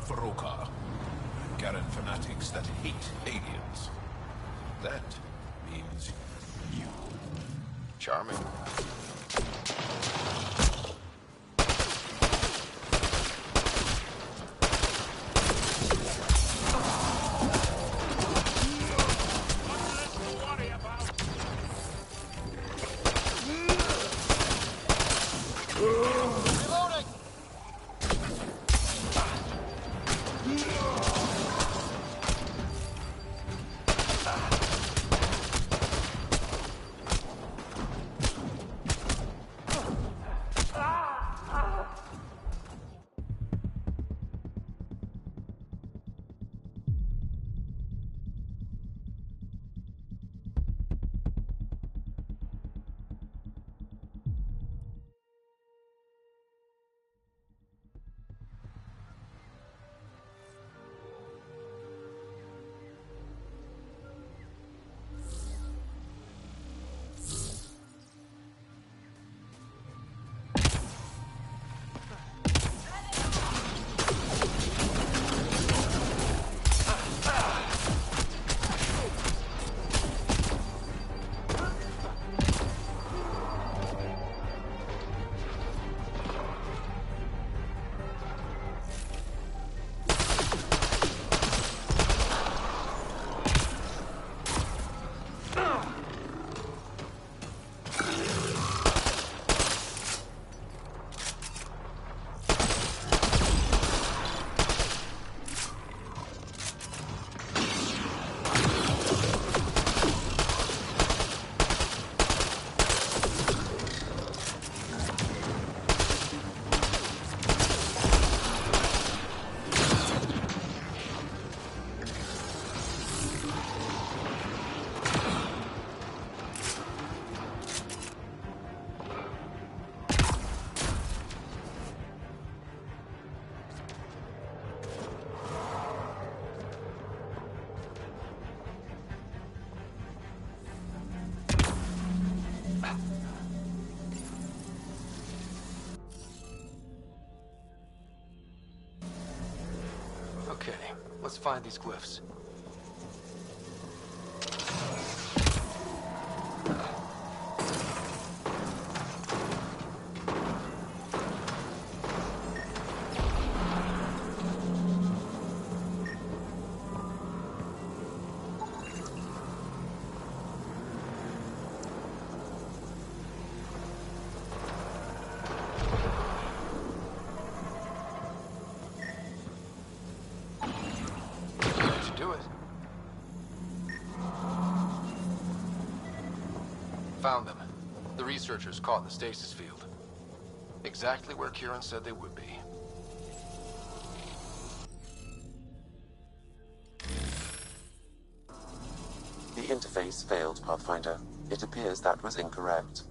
Feroka. Garen fanatics that hate aliens. That means you. Charming. Okay, let's find these glyphs. Do it. Found them. The researchers caught in the stasis field. Exactly where Kieran said they would be. The interface failed, Pathfinder. It appears that was incorrect.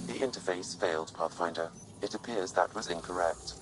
The interface failed, Pathfinder. It appears that was incorrect.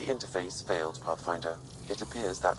interface failed, Pathfinder. It appears that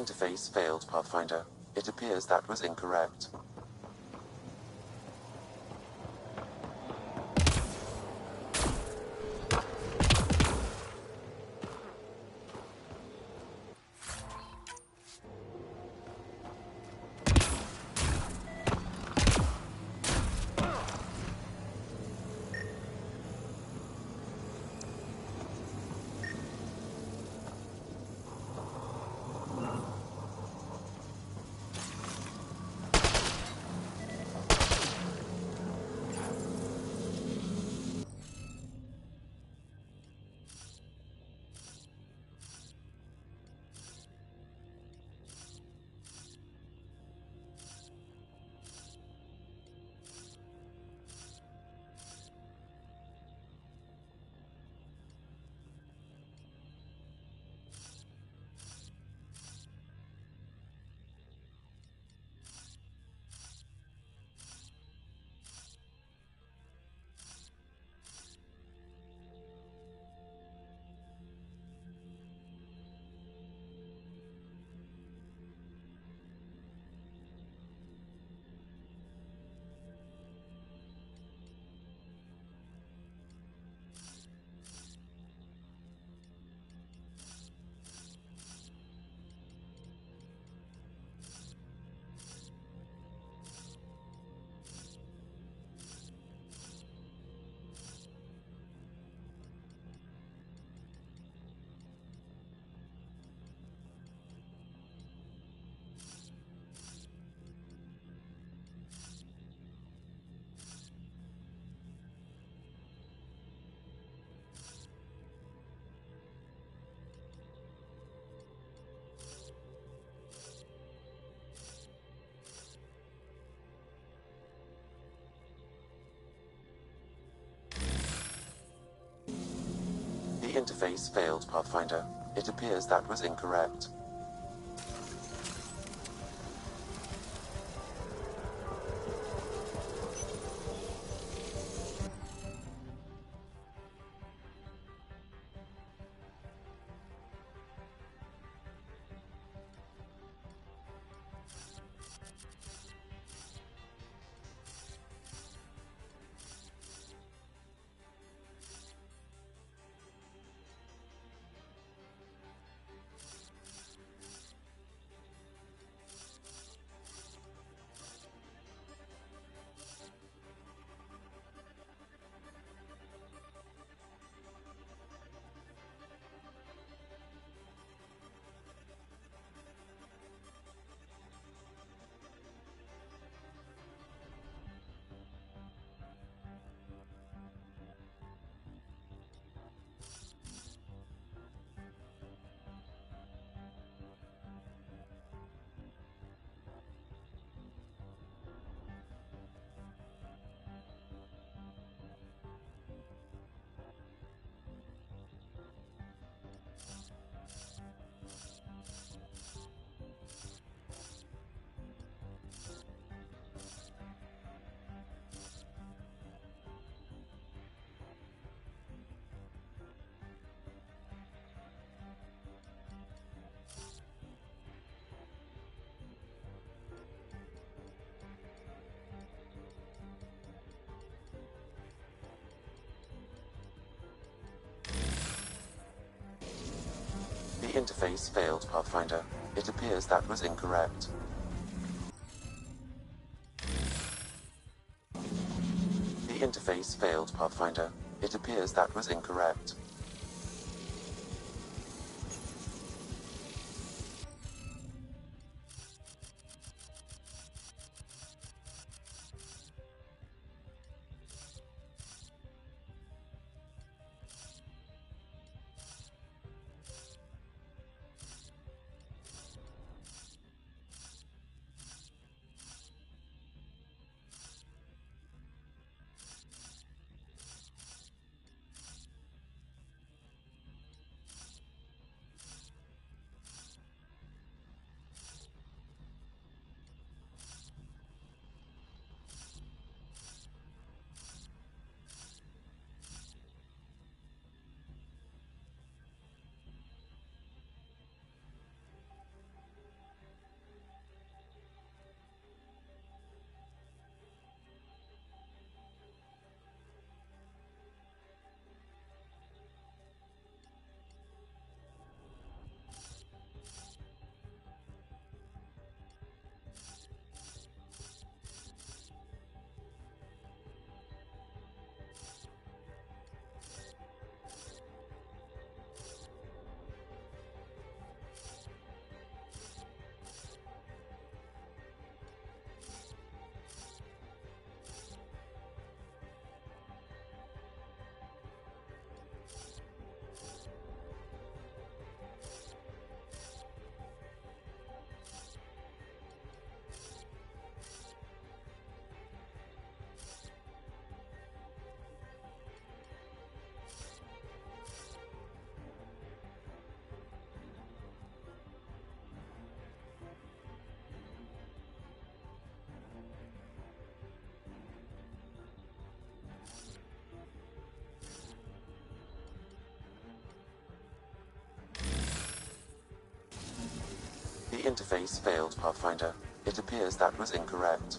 interface failed, Pathfinder. It appears that was incorrect. The interface failed, Pathfinder. It appears that was incorrect. The interface failed, Pathfinder. It appears that was incorrect. The interface failed, Pathfinder. It appears that was incorrect. The interface failed, Pathfinder. It appears that was incorrect.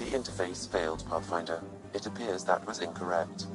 The interface failed, Pathfinder. It appears that was incorrect.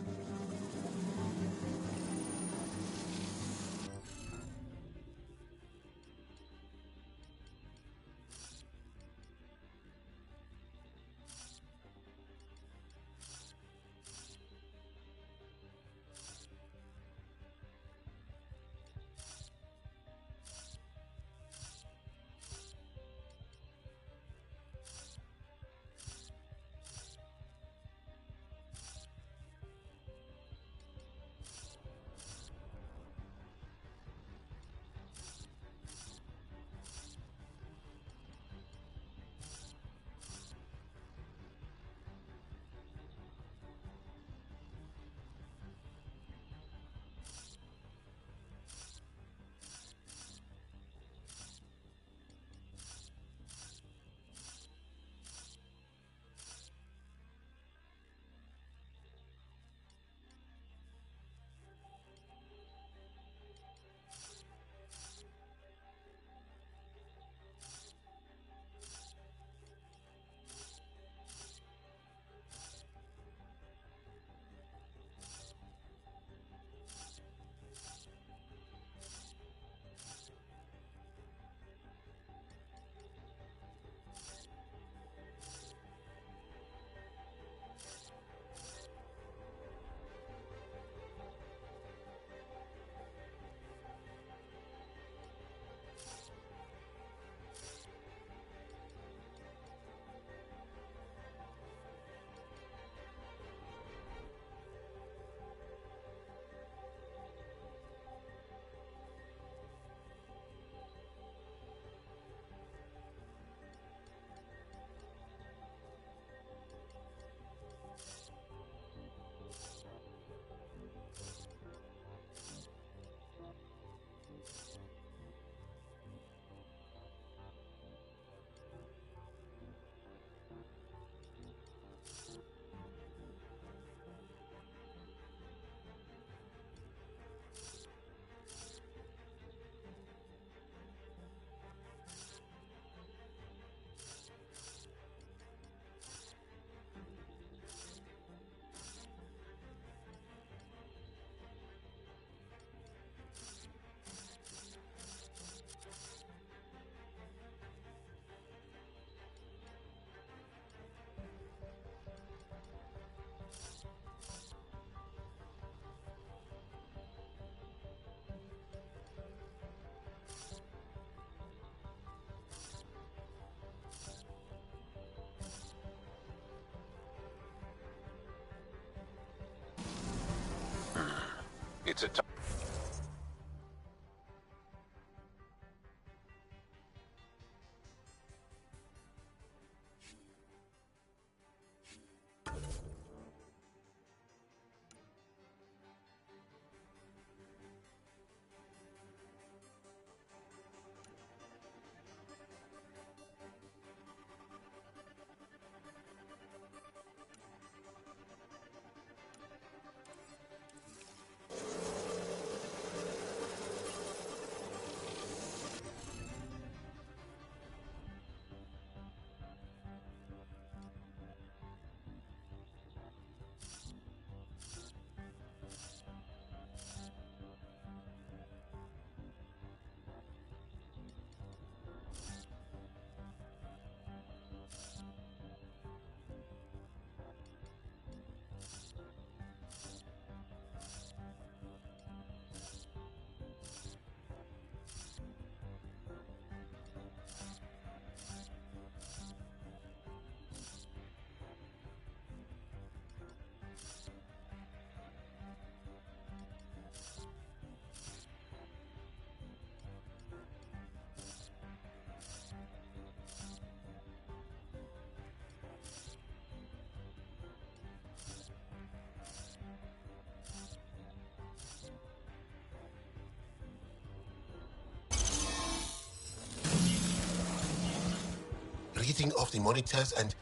hitting off the monitors and...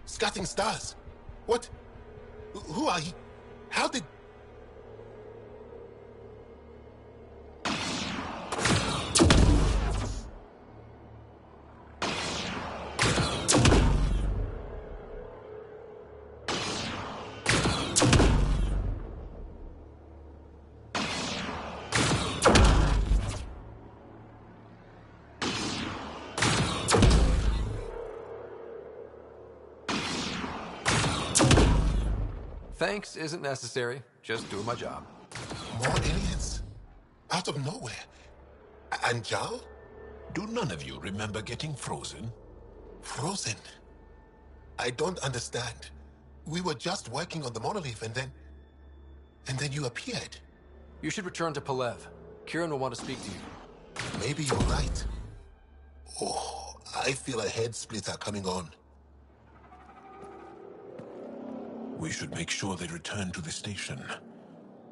Scatting stars. What? Who are you? How did... Thanks isn't necessary. Just doing my job. More aliens? Out of nowhere? And Jal? Do none of you remember getting frozen? Frozen? I don't understand. We were just working on the monolith and then you appeared. You should return to Palev. Kieran will want to speak to you. Maybe you're right. Oh, I feel a head splitter coming on. We should make sure they return to the station.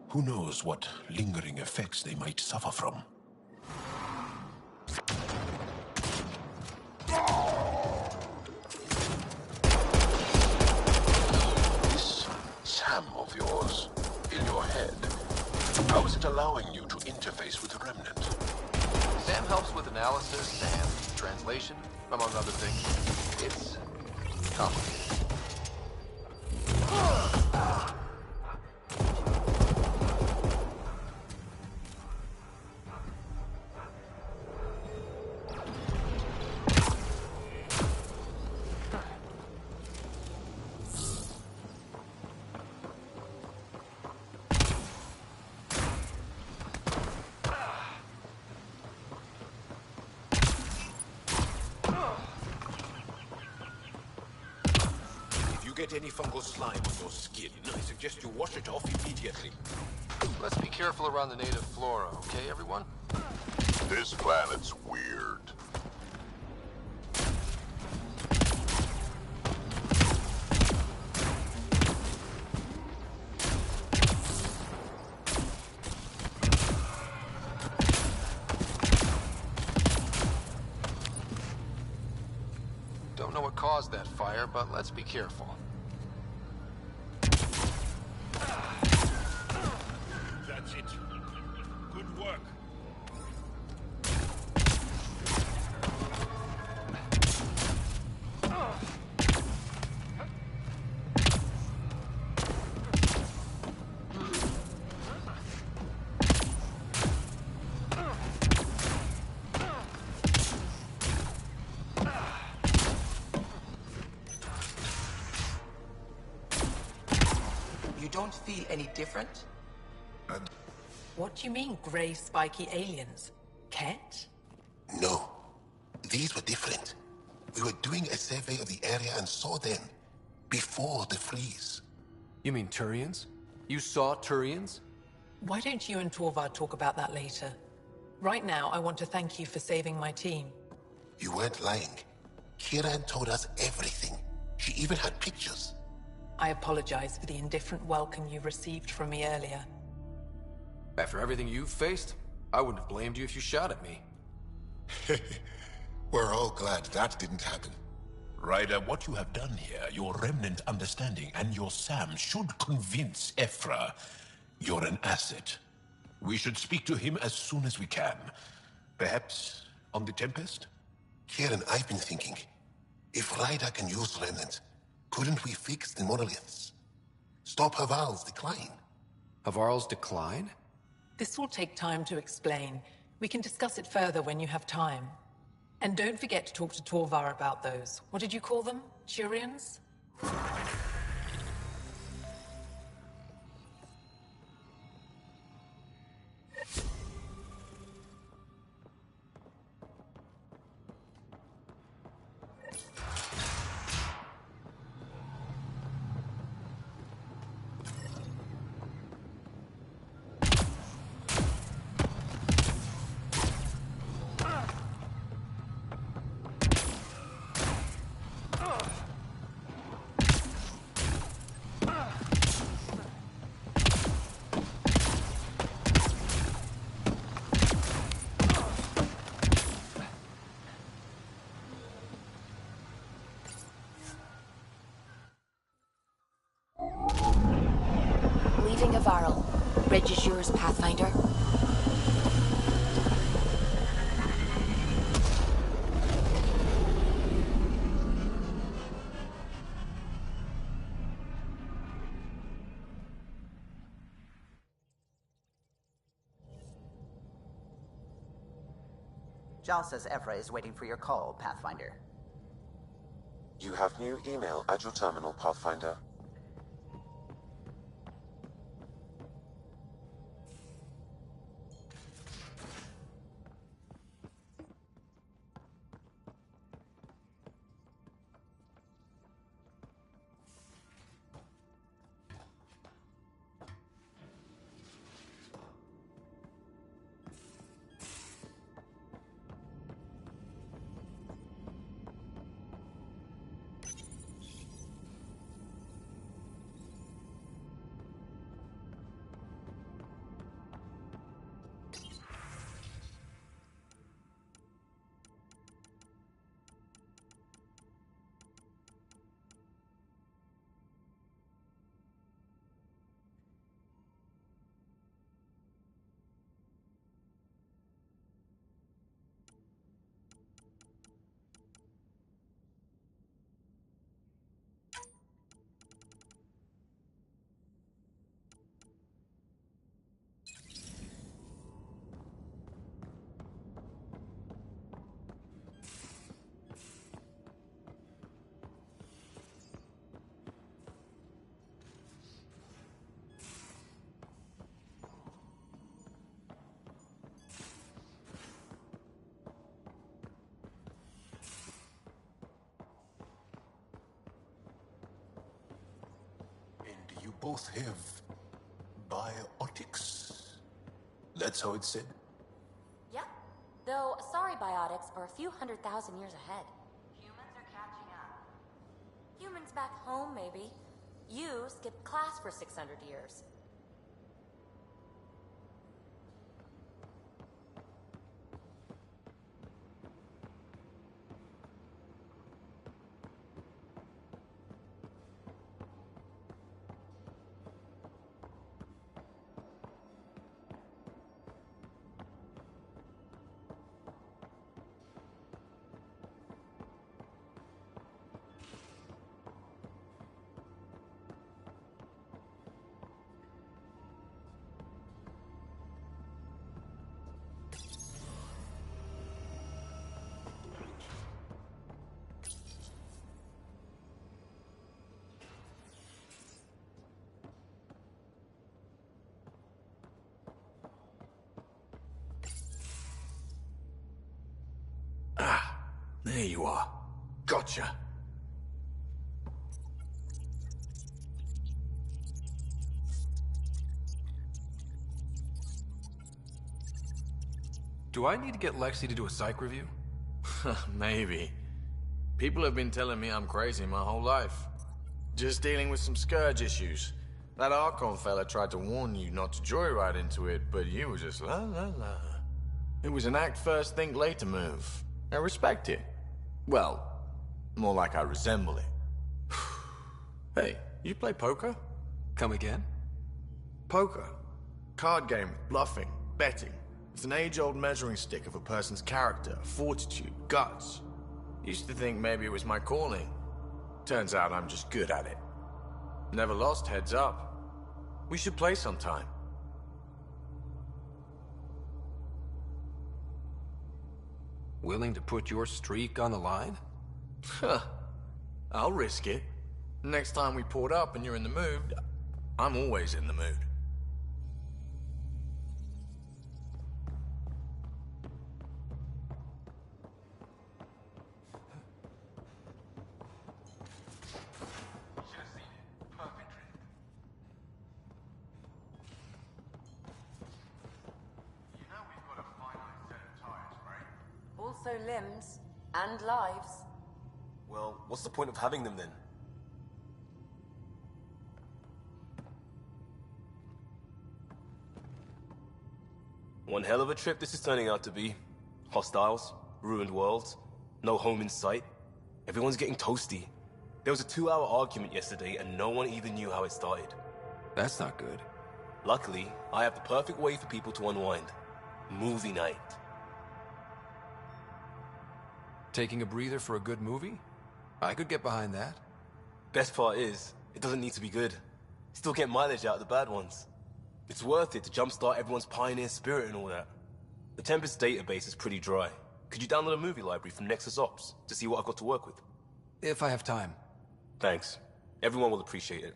Who knows what lingering effects they might suffer from. This SAM of yours, in your head, how is it allowing you to interface with the Remnant? Sam helps with analysis and translation, among other things. It's complicated. Get any fungal slime on your skin, I suggest you wash it off immediately. Let's be careful around the native flora, okay, everyone? This planet's weird. Don't know what caused that fire, but let's be careful. That's it. Good work. You don't feel any different? What do you mean, grey, spiky aliens? Ket? No. These were different. We were doing a survey of the area and saw them before the freeze. You mean Turians? You saw Turians? Why don't you and Torvar talk about that later? Right now, I want to thank you for saving my team. You weren't lying. Kieran told us everything. She even had pictures. I apologize for the indifferent welcome you received from me earlier. After everything you've faced, I wouldn't have blamed you if you shot at me. We're all glad that didn't happen. Ryder, what you have done here, your Remnant understanding and your SAM should convince Ephra you're an asset. We should speak to him as soon as we can. Perhaps on the Tempest? Kieran, I've been thinking, if Ryder can use Remnant, couldn't we fix the monoliths? Stop Haval's decline? Havarl's decline? This will take time to explain. We can discuss it further when you have time. And don't forget to talk to Torvar about those. What did you call them? Turians? Jal says Ephra is waiting for your call, Pathfinder. You have new email at your terminal, Pathfinder. You both have biotics. That's how it's said? Yep. Though, sorry biotics are a few 100,000 years ahead. Humans are catching up. Humans back home, maybe. You skipped class for 600 years. There you are. Gotcha. Do I need to get Lexi to do a psych review? Maybe. People have been telling me I'm crazy my whole life. Just dealing with some scourge issues. That Archon fella tried to warn you not to joyride into it, but you were just la la la. It was an act first, think later move. I respect it. Well, more like I resemble it. Hey, you play poker? Come again? Poker. Card game, bluffing, betting. It's an age-old measuring stick of a person's character, fortitude, guts. Used to think maybe it was my calling. Turns out I'm just good at it. Never lost, heads up. We should play sometime. Willing to put your streak on the line? Huh. I'll risk it. Next time we port up and you're in the mood, I'm always in the mood. Also limbs and lives. Well, what's the point of having them then? One hell of a trip this is turning out to be. Hostiles, ruined worlds, no home in sight. Everyone's getting toasty. There was a 2-hour argument yesterday and no one even knew how it started. That's not good. Luckily, I have the perfect way for people to unwind. Movie night. Taking a breather for a good movie? I could get behind that. Best part is, it doesn't need to be good. Still get mileage out of the bad ones. It's worth it to jumpstart everyone's pioneer spirit and all that. The Tempest database is pretty dry. Could you download a movie library from Nexus Ops to see what I've got to work with? If I have time. Thanks. Everyone will appreciate it.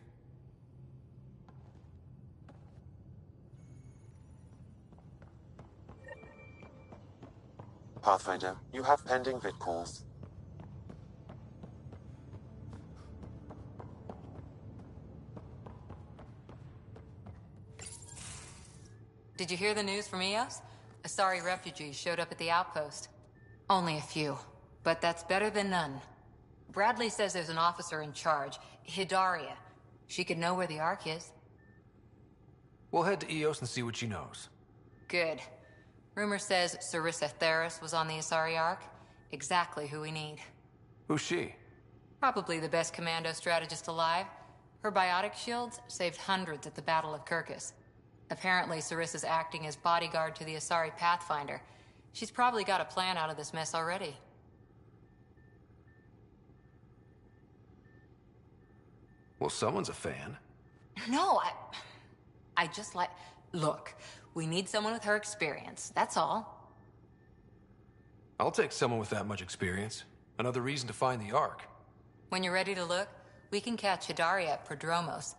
Pathfinder, you have pending vid calls. Did you hear the news from Eos? Asari refugees showed up at the outpost. Only a few, but that's better than none. Bradley says there's an officer in charge, Hidaria. She could know where the Ark is. We'll head to Eos and see what she knows. Good. Rumor says Sarissa Theris was on the Asari Ark. Exactly who we need. Who's she? Probably the best commando strategist alive. Her biotic shields saved hundreds at the Battle of Kirkus. Apparently, Sarissa's acting as bodyguard to the Asari Pathfinder. She's probably got a plan out of this mess already. Well, someone's a fan. No, I just like... Look, we need someone with her experience, that's all. I'll take someone with that much experience. Another reason to find the Ark. When you're ready to look, we can catch Hidaria at Prodromos.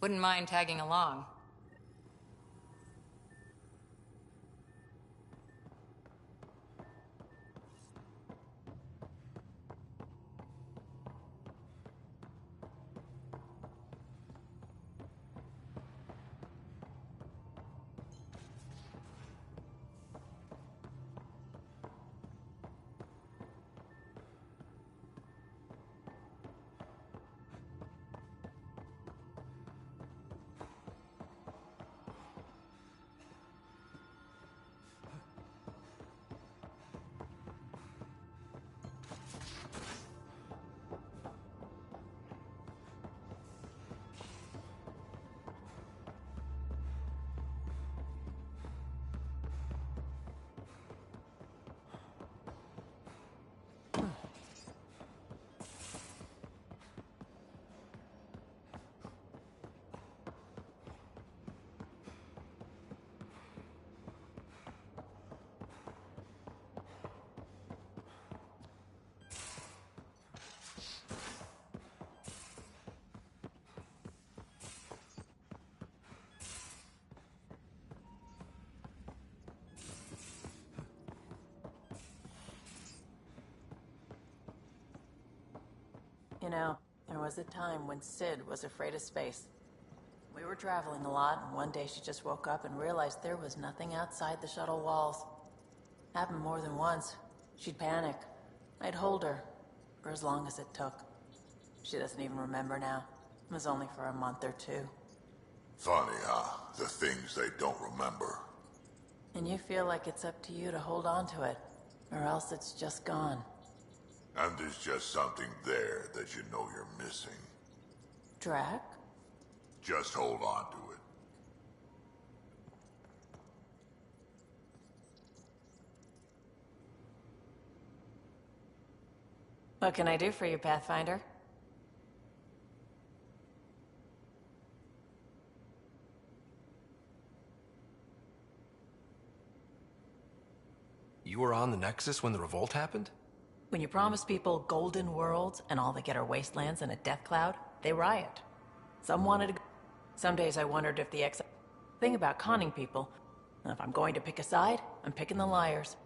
Wouldn't mind tagging along. You know, there was a time when Sid was afraid of space. We were traveling a lot, and one day she just woke up and realized there was nothing outside the shuttle walls. Happened more than once. She'd panic. I'd hold her, for as long as it took. She doesn't even remember now. It was only for a month or two. Funny, huh? The things they don't remember. And you feel like it's up to you to hold on to it, or else it's just gone. And there's just something there that you know you're missing. Drac? Just hold on to it. What can I do for you, Pathfinder? You were on the Nexus when the revolt happened? When you promise people golden worlds and all they get are wastelands and a death cloud, they riot. Some wanted to... Some days I wondered if the thing about conning people, if I'm going to pick a side, I'm picking the liars.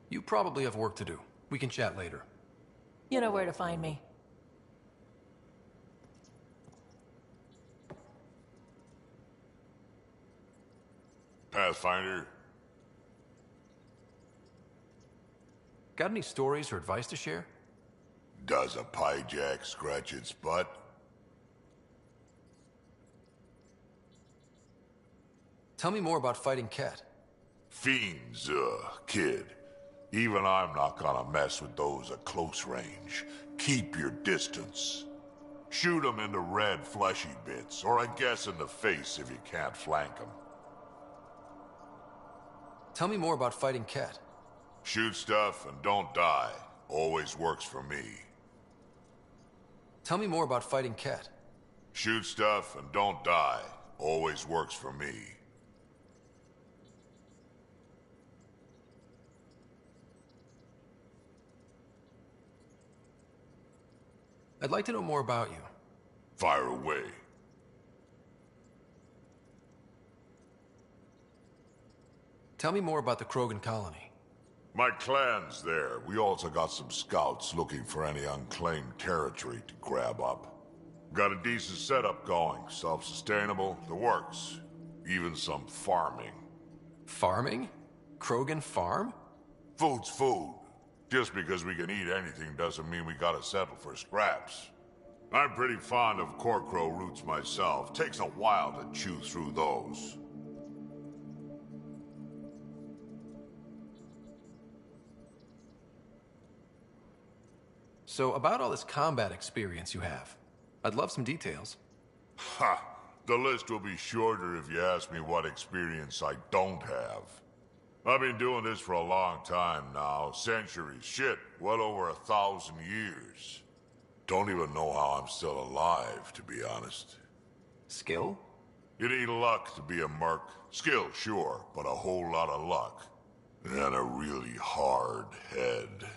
You probably have work to do. We can chat later. You know where to find me. Pathfinder? Got any stories or advice to share? Does a pyjak scratch its butt? Tell me more about fighting Ket. Fiends, kid. Even I'm not gonna mess with those at close range. Keep your distance. Shoot them in the red fleshy bits, or I guess in the face if you can't flank them. Tell me more about fighting Ket. Shoot stuff and don't die. Always works for me. Tell me more about fighting Ket. Shoot stuff and don't die. Always works for me. I'd like to know more about you. Fire away. Tell me more about the Krogan colony. My clan's there. We also got some scouts looking for any unclaimed territory to grab up. Got a decent setup going. Self-sustainable, the works. Even some farming. Farming? Krogan farm? Food's food. Just because we can eat anything doesn't mean we gotta settle for scraps. I'm pretty fond of Corcrow roots myself. Takes a while to chew through those. So, about all this combat experience you have, I'd love some details. Ha! The list will be shorter if you ask me what experience I don't have. I've been doing this for a long time now. Centuries. Shit, well over 1,000 years. Don't even know how I'm still alive, to be honest. Skill? You need luck to be a merc. Skill, sure, but a whole lot of luck. And a really hard head.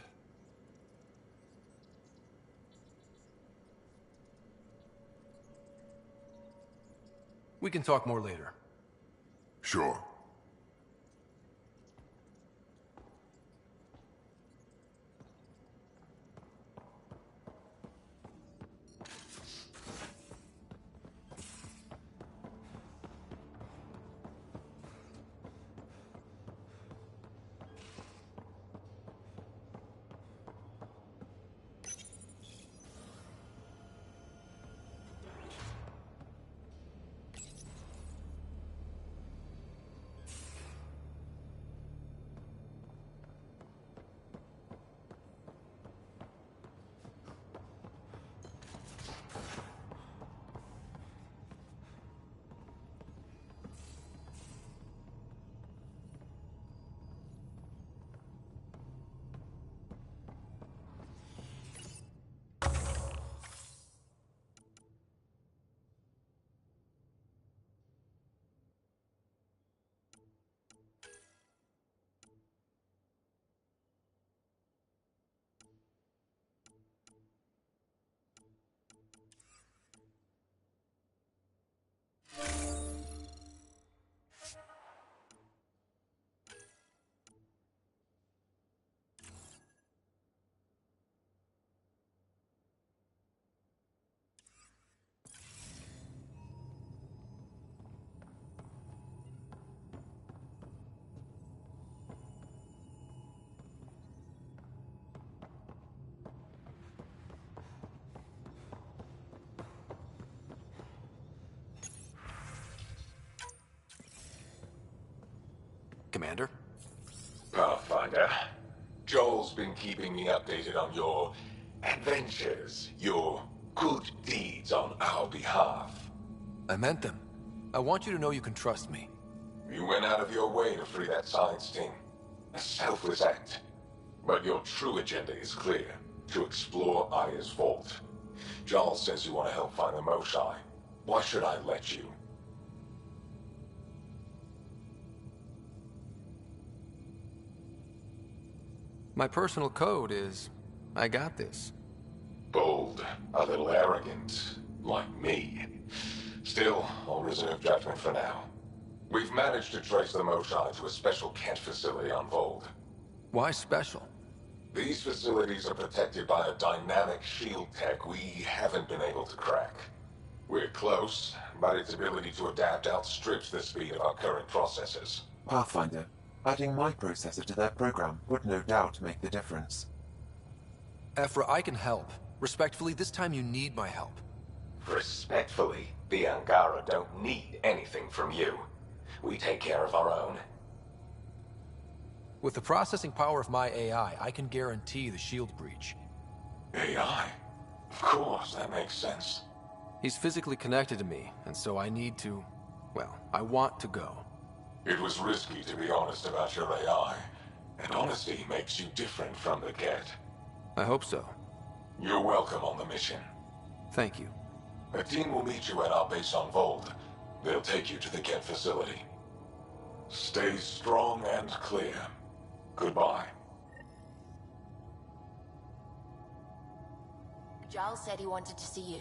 We can talk more later. Sure. Commander? Pathfinder, Joel's been keeping me updated on your adventures, your good deeds on our behalf. I meant them. I want you to know you can trust me. You went out of your way to free that science team. A selfless act. But your true agenda is clear. To explore Aya's vault. Joel says you want to help find the Moshae. Why should I let you? My personal code is, I got this. Bold, a little arrogant, like me. Still, I'll reserve judgment for now. We've managed to trace the Moshae to a special Kent facility on Vold. Why special? These facilities are protected by a dynamic shield tech we haven't been able to crack. We're close, but its ability to adapt outstrips the speed of our current processors. Pathfinder, adding my processor to their program would no doubt make the difference. Ephra, I can help. Respectfully, this time you need my help. Respectfully, the Angara don't need anything from you. We take care of our own. With the processing power of my AI, I can guarantee the shield breach. AI? Of course, that makes sense. He's physically connected to me, and so I need to... well, I want to go. It was risky to be honest about your AI, and honesty makes you different from the Get. I hope so. You're welcome on the mission. Thank you. A team will meet you at our base on Vold. They'll take you to the Get facility. Stay strong and clear. Goodbye. Giles said he wanted to see you.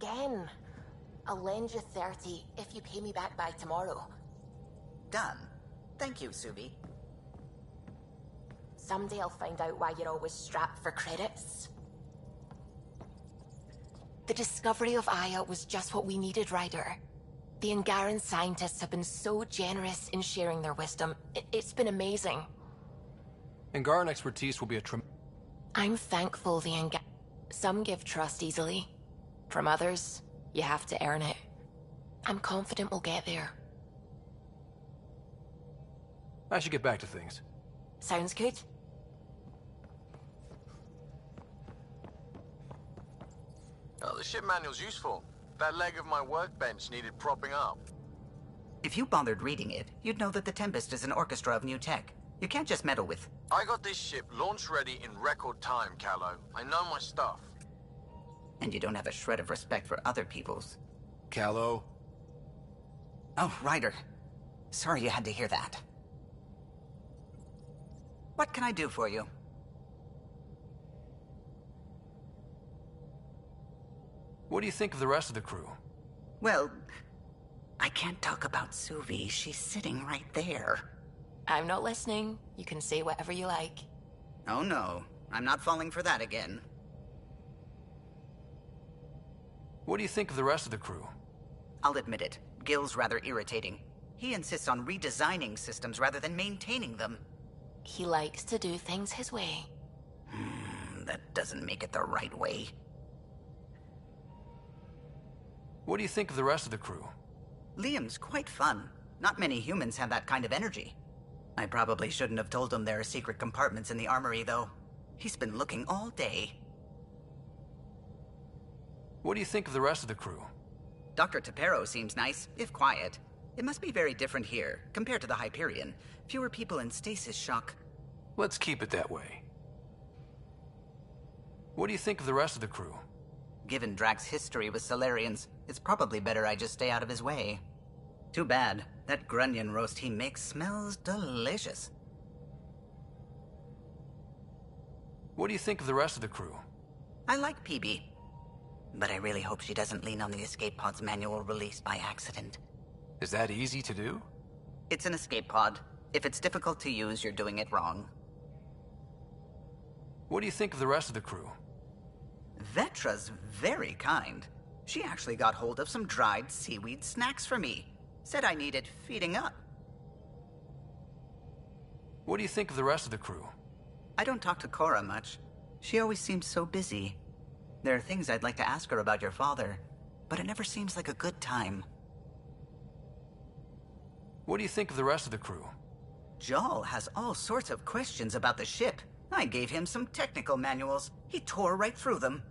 Again. I'll lend you 30 if you pay me back by tomorrow. Done. Thank you, Subi. Someday I'll find out why you're always strapped for credits. The discovery of Aya was just what we needed, Ryder. The Angaran scientists have been so generous in sharing their wisdom. It's been amazing. Angaran expertise will be a I'm thankful the Some give trust easily. From others, you have to earn it. I'm confident we'll get there. I should get back to things. Sounds good. Oh, the ship manual's useful. That leg of my workbench needed propping up. If you bothered reading it, you'd know that the Tempest is an orchestra of new tech. You can't just meddle with... I got this ship launch ready in record time, Callow. I know my stuff. And you don't have a shred of respect for other people's. Callow? Oh, Ryder. Sorry you had to hear that. What can I do for you? What do you think of the rest of the crew? Well, I can't talk about Suvi. She's sitting right there. I'm not listening. You can say whatever you like. Oh no, I'm not falling for that again. What do you think of the rest of the crew? I'll admit it. Gil's rather irritating. He insists on redesigning systems rather than maintaining them. He likes to do things his way. That doesn't make it the right way. What do you think of the rest of the crew? Liam's quite fun. Not many humans have that kind of energy. I probably shouldn't have told him there are secret compartments in the armory, though. He's been looking all day. What do you think of the rest of the crew? Dr. Tapero seems nice, if quiet. It must be very different here, compared to the Hyperion. Fewer people in stasis shock. Let's keep it that way. What do you think of the rest of the crew? Given Drax's history with Solarians, it's probably better I just stay out of his way. Too bad. That grunion roast he makes smells delicious. What do you think of the rest of the crew? I like PB. But I really hope she doesn't lean on the escape pod's manual release by accident. Is that easy to do? It's an escape pod. If it's difficult to use, you're doing it wrong. What do you think of the rest of the crew? Vetra's very kind. She actually got hold of some dried seaweed snacks for me. Said I needed feeding up. What do you think of the rest of the crew? I don't talk to Cora much. She always seems so busy. There are things I'd like to ask her about your father, but it never seems like a good time. What do you think of the rest of the crew? Jal has all sorts of questions about the ship. I gave him some technical manuals. He tore right through them.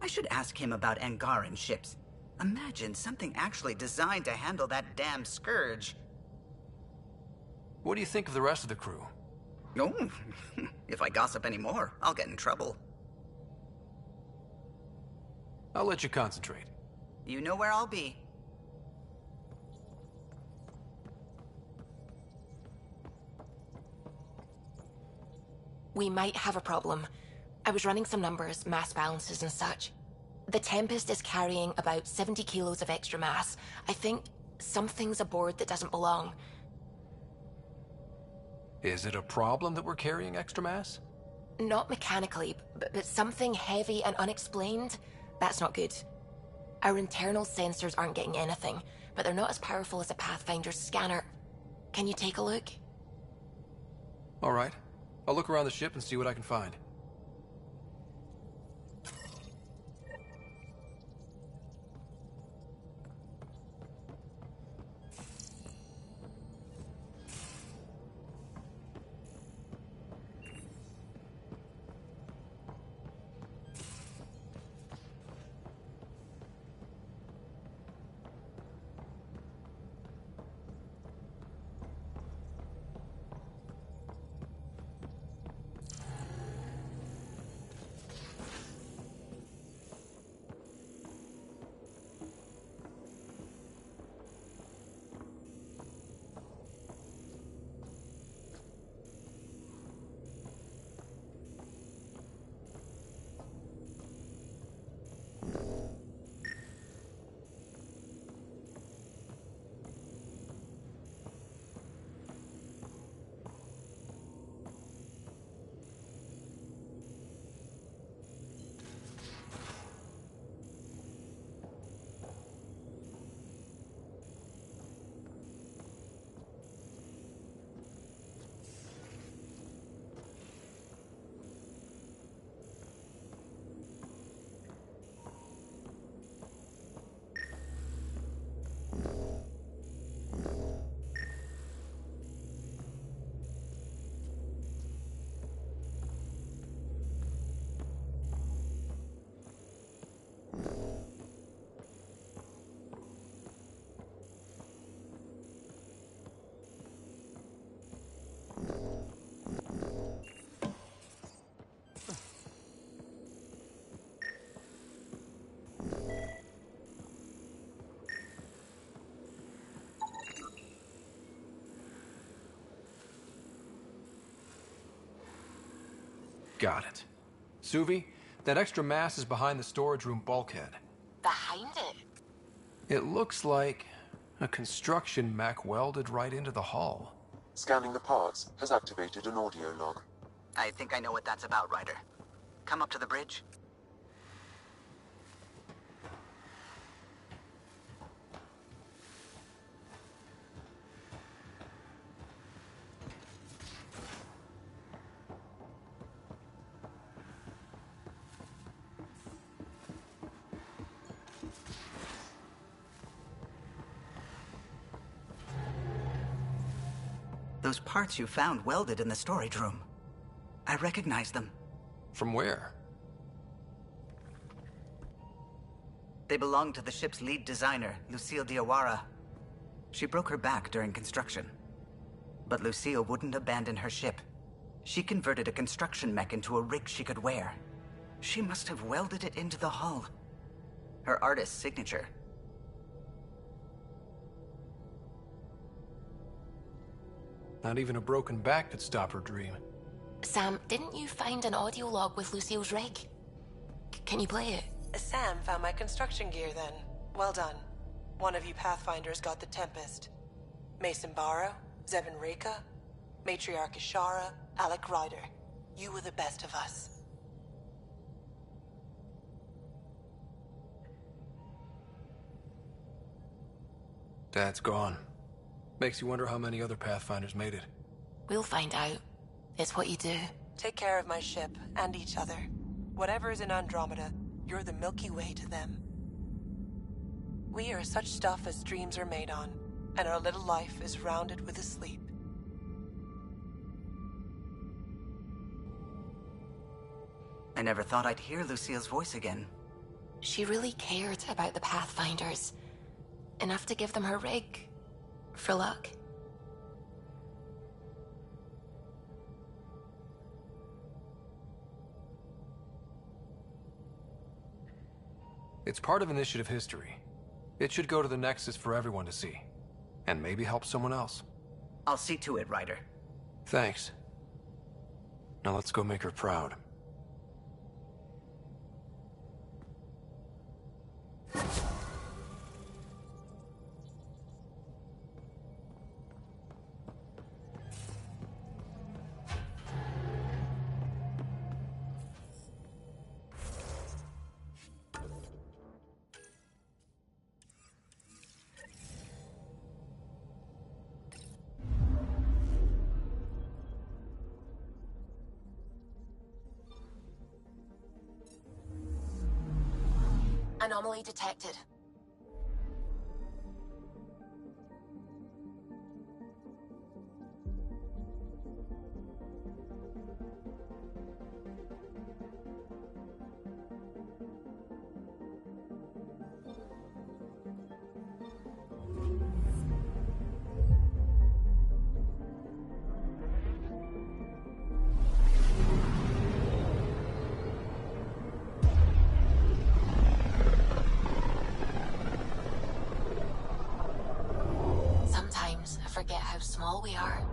I should ask him about Angaran ships. Imagine something actually designed to handle that damn scourge. What do you think of the rest of the crew? Oh, if I gossip anymore, I'll get in trouble. I'll let you concentrate. You know where I'll be. We might have a problem. I was running some numbers, mass balances and such. The Tempest is carrying about 70 kilos of extra mass. I think something's aboard that doesn't belong. Is it a problem that we're carrying extra mass? Not mechanically, but something heavy and unexplained. That's not good. Our internal sensors aren't getting anything, but they're not as powerful as a Pathfinder's scanner. Can you take a look? All right. I'll look around the ship and see what I can find. Got it. Suvi, that extra mass is behind the storage room bulkhead. Behind it? It looks like a construction mech welded right into the hull. Scanning the parts has activated an audio log. I think I know what that's about, Ryder. Come up to the bridge. Those parts you found welded in the storage room. I recognize them. From where? They belong to the ship's lead designer, Lucille Diawara. She broke her back during construction. But Lucille wouldn't abandon her ship. She converted a construction mech into a rig she could wear. She must have welded it into the hull. Her artist's signature. Not even a broken back could stop her dream. Sam, didn't you find an audio log with Lucille's rig? Can you play it? Sam found my construction gear then. Well done. One of you Pathfinders got the Tempest. Mason Barrow, Zevin Reka, Matriarch Ishara, Alec Ryder. You were the best of us. Dad's gone. Makes you wonder how many other Pathfinders made it. We'll find out. It's what you do. Take care of my ship, and each other. Whatever is in Andromeda, you're the Milky Way to them. We are such stuff as dreams are made on, and our little life is rounded with a sleep. I never thought I'd hear Lucille's voice again. She really cared about the Pathfinders. Enough to give them her rig. For luck. It's part of Initiative history. It should go to the Nexus for everyone to see. And maybe help someone else. I'll see to it, Ryder. Thanks. Now let's go make her proud. Anomaly detected. Forget how small we are.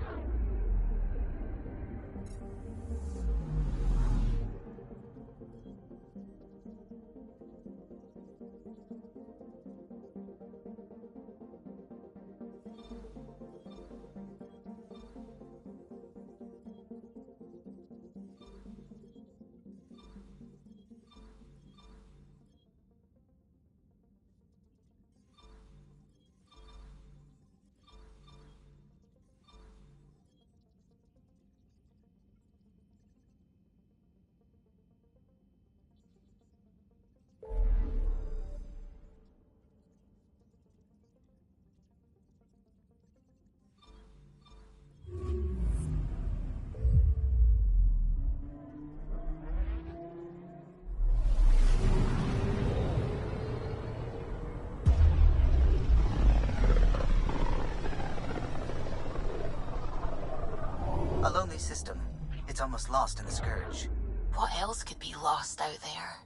A lonely system. It's almost lost in the Scourge. What else could be lost out there?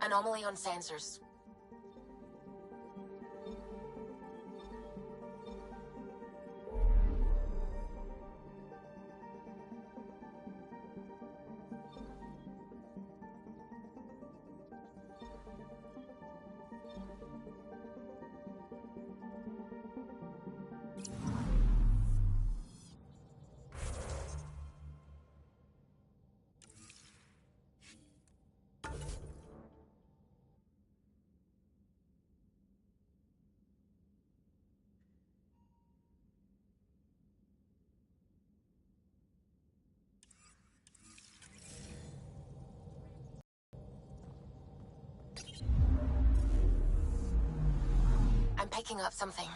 Anomaly on sensors. I'm picking up something.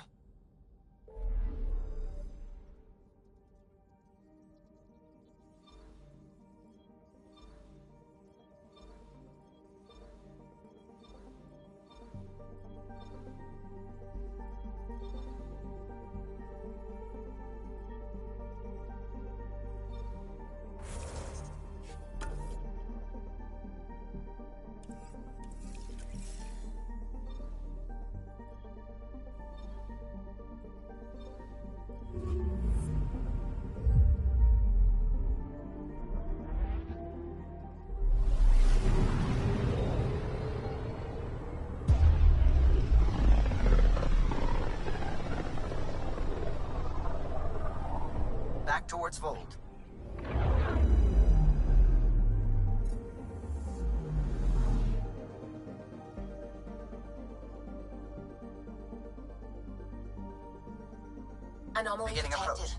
back towards Fold. Anomaly Beginning detected. approach.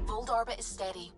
Fold orbit is steady.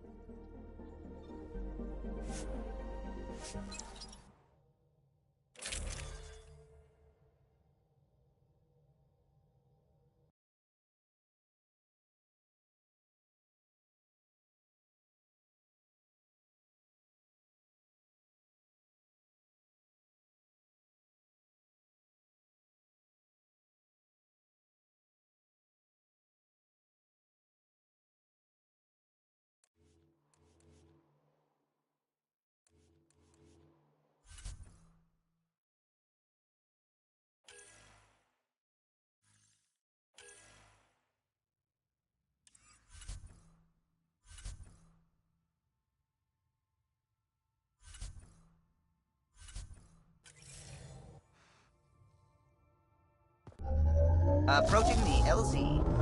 Approaching the LZ.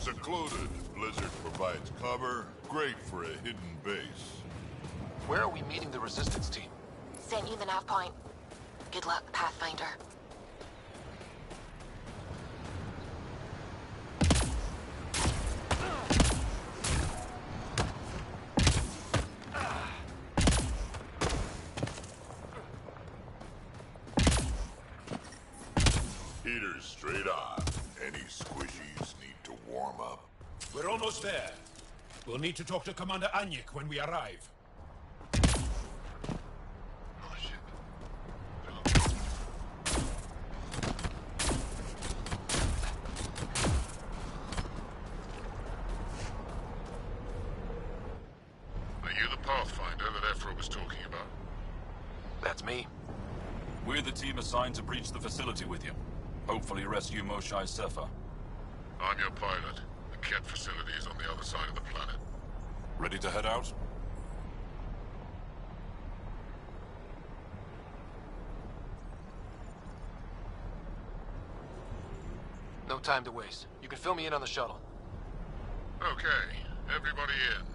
Secluded, Blizzard provides cover, great for a hidden base. Where are we meeting the resistance team? Sent you the nav point. Good luck, Pathfinder. Heaters straight on. Any squishies need to warm up. We're almost there. We'll need to talk to Commander Anyik when we arrive. Are you the Pathfinder that Ephra was talking about? That's me. We're the team assigned to breach the facility with you. Hopefully rescue Moshae Sefer. I'm your pilot. The Ket facility is on the other side of the planet. Ready to head out? No time to waste. You can fill me in on the shuttle. Okay, everybody in.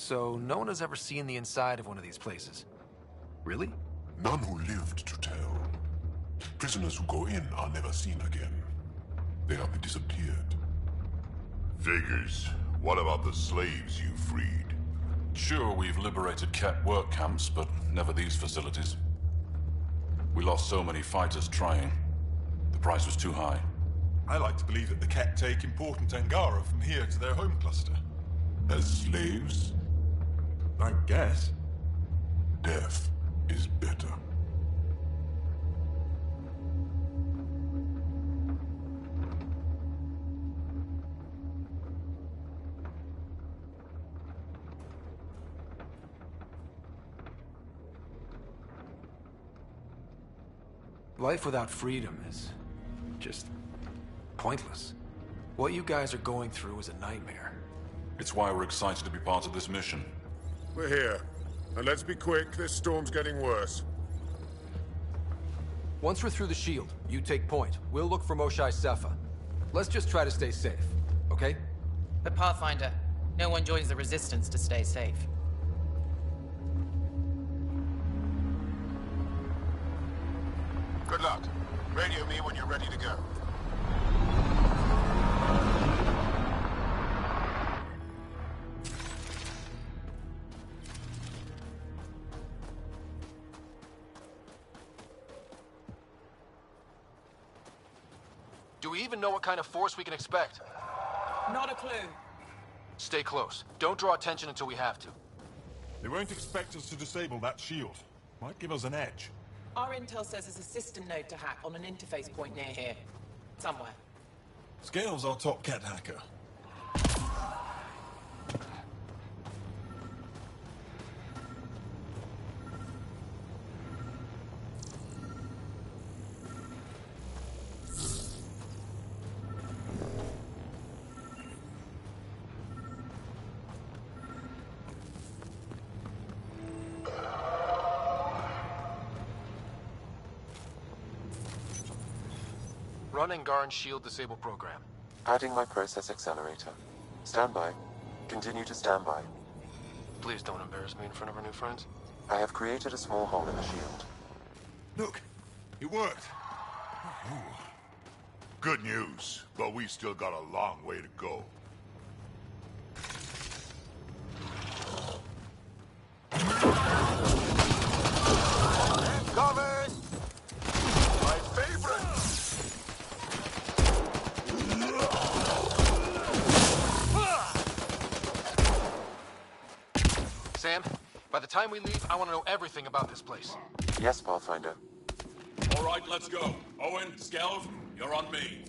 So, no one has ever seen the inside of one of these places. Really? None who lived to tell. Prisoners who go in are never seen again. They have disappeared. Figures. What about the slaves you freed? Sure, we've liberated Ket work camps, but never these facilities. We lost so many fighters trying. The price was too high. I like to believe that the Ket take important Angara from here to their home cluster. As slaves? I guess. Death is better. Life without freedom is just pointless. What you guys are going through is a nightmare. It's why we're excited to be part of this mission. We're here. And let's be quick, this storm's getting worse. Once we're through the shield, you take point. We'll look for Moshae Sepha. Let's just try to stay safe, okay? But Pathfinder, no one joins the Resistance to stay safe. Good luck. Radio me when you're ready to go. Do we even know what kind of force we can expect? Not a clue. Stay close. Don't draw attention until we have to. They won't expect us to disable that shield. Might give us an edge. Our intel says there's a system node to hack on an interface point near here. Somewhere. Scale's our top cat hacker. Run Angaran's shield disable program. Adding my process accelerator. Stand by. Continue to stand by. Please don't embarrass me in front of our new friends. I have created a small hole in the shield. Look, it worked. Good news, but we still got a long way to go. Covered! My favorite! Sam, by the time we leave, I want to know everything about this place. Yes, Pathfinder. All right, let's go. Owen, Skelv, you're on me.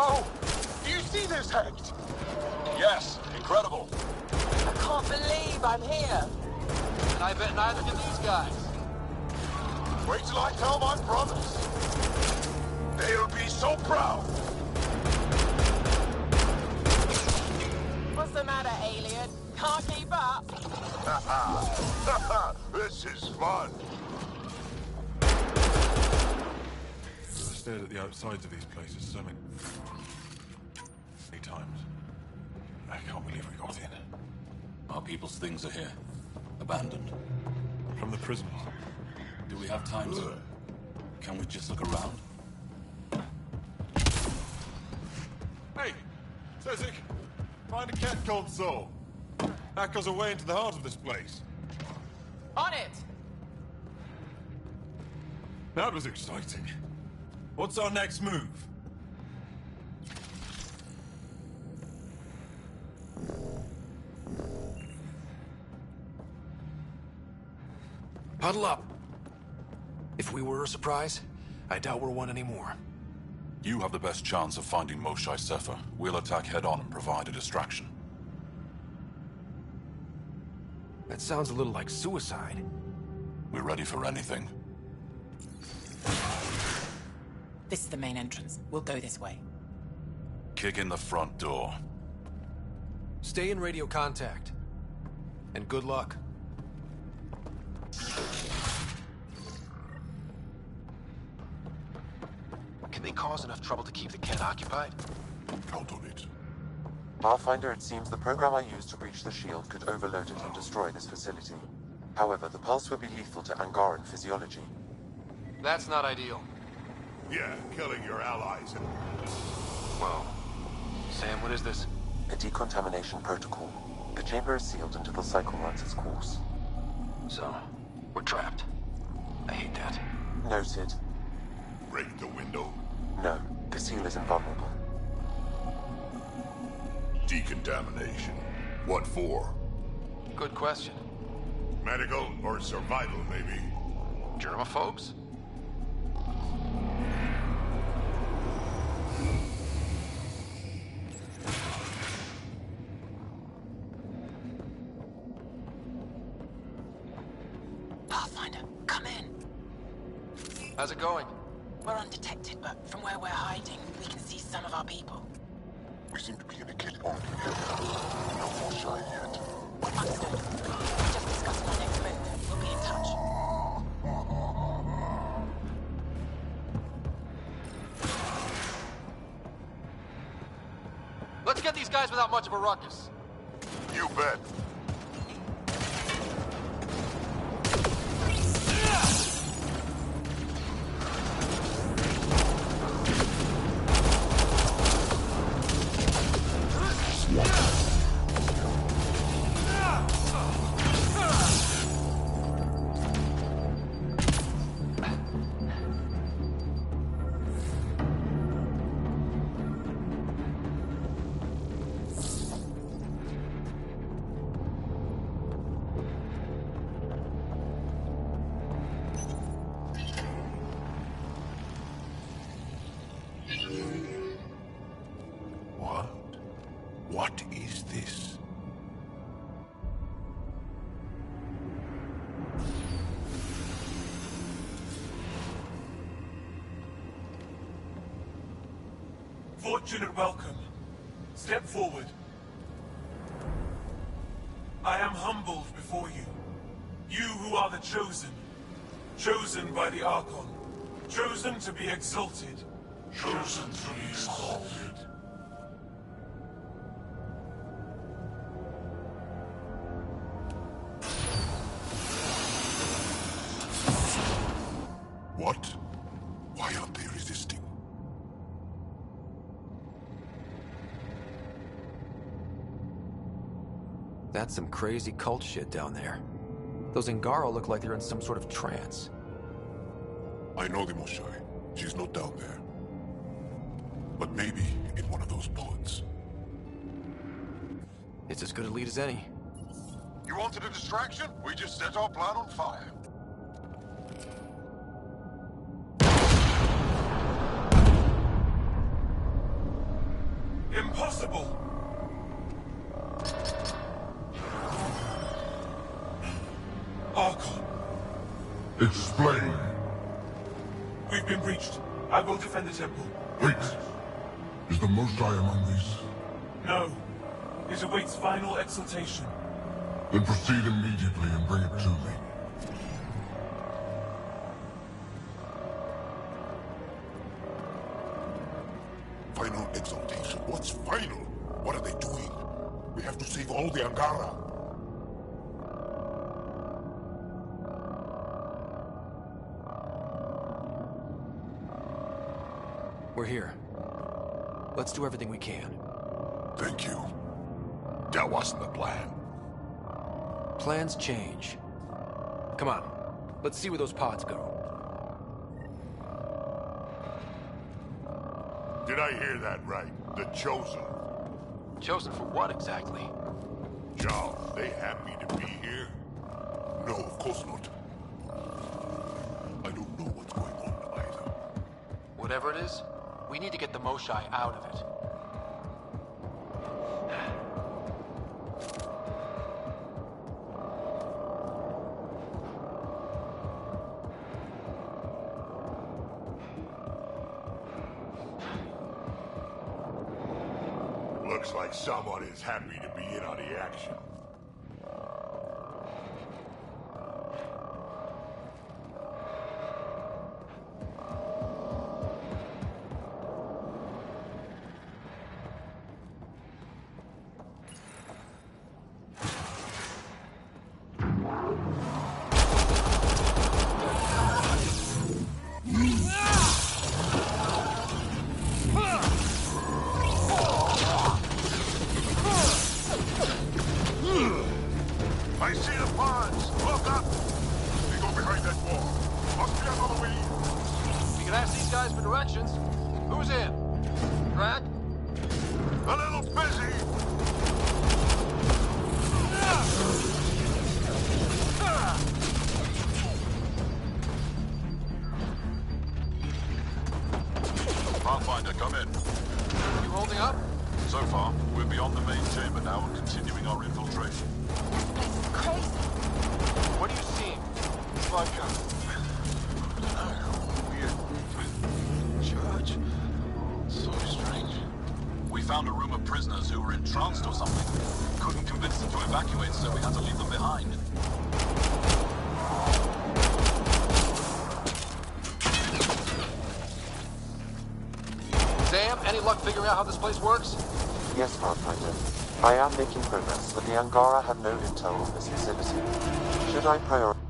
Oh! Do you see this, Hect? Yes, incredible. I can't believe I'm here. And I bet neither can these guys. Wait till I tell my brothers. They'll be so proud. What's the matter, alien? Can't keep up? This is fun. I've stared at the outsides of these places so many times. I can't believe we got in. Our people's things are here. Abandoned. From the prisoners. Do we have time to... Can we just look around? Hey! Sezik! Find a cat console. Hack us away into the heart of this place. On it! That was exciting. What's our next move? Huddle up. If we were a surprise, I doubt we're one anymore. You have the best chance of finding Moshae Sepha. We'll attack head-on and provide a distraction. That sounds a little like suicide. We're ready for anything. This is the main entrance. We'll go this way. Kick in the front door. Stay in radio contact. And good luck. Can they cause enough trouble to keep the Kent occupied? Count on it. Pathfinder, it seems the program I used to breach the shield could overload it and destroy this facility. However, the pulse would be lethal to Angaran physiology. That's not ideal. Yeah, killing your allies. Whoa. Sam, what is this? A decontamination protocol. The chamber is sealed until the cycle runs its course. So, we're trapped. I hate that. Noted. Break the window? No, the seal is invulnerable. Decontamination. What for? Good question. Medical or survival, maybe? Germaphobes? Pathfinder, come in. How's it going? We're undetected, but from where we're hiding, we can see some of our people. We seem to be in a kid-only area. No more shy yet. Understood. Just discussing our next move. We'll be in touch. Let's get these guys without much of a ruckus. You bet. What is this? Fortunate welcome. Step forward. I am humbled before you. You who are the chosen. Chosen by the Archon. Chosen to be exalted. Chosen to be exalted. What? Why aren't they resisting? That's some crazy cult shit down there. Those Angara look like they're in some sort of trance. I know the Moshai. She's not down there. But maybe in one of those pods. It's as good a lead as any. You wanted a distraction? We just set our plan on fire. Impossible! Archon. Explain. We've been breached. I will defend the temple. Wait. Is the Moshai among these? No. It awaits final exaltation. Then proceed immediately and bring it to me. Final exaltation? What's final? What are they doing? We have to save all the Angara. We're here. Let's do everything we can. Thank you. That wasn't the plan. Plans change. Come on. Let's see where those pods go. Did I hear that right? The Chosen. Chosen for what exactly? Charles, they happy to be here? No, of course not. I don't know what's going on either. Whatever it is, we need to get the Moshai out of it. Looks like someone is happy to be in on the action. I see the birds! Look up! They go behind that wall. Must be another way. You can ask these guys for directions. Who's in? Crack? A little busy! Pathfinder, come in. You holding up? So far, we're beyond the main chamber now and continuing our infiltration. Crazy. What are you seeing? It's like a... weird... church. So strange. We found a room of prisoners who were entranced or something. Couldn't convince them to evacuate, so we had to leave them behind. Sam, any luck figuring out how this place works? Yes, Pathfinder. I am making progress, but the Angara have no intel on this facility. Should I prioritize?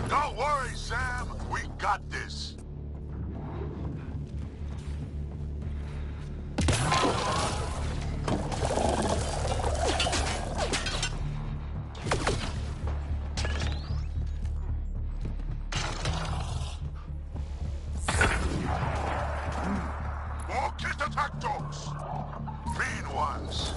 Don't worry, Sam. We got this. More kit attack dogs. Mean ones.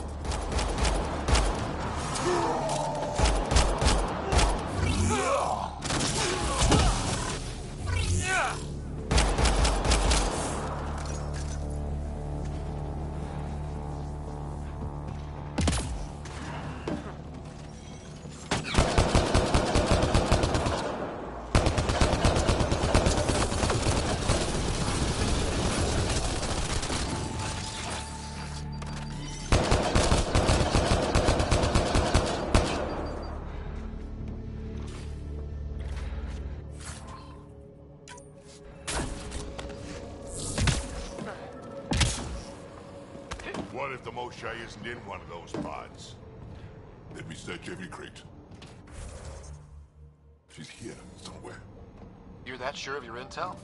What if the Moshe isn't in one of those pods? Let me search every crate. She's here somewhere. You're that sure of your intel?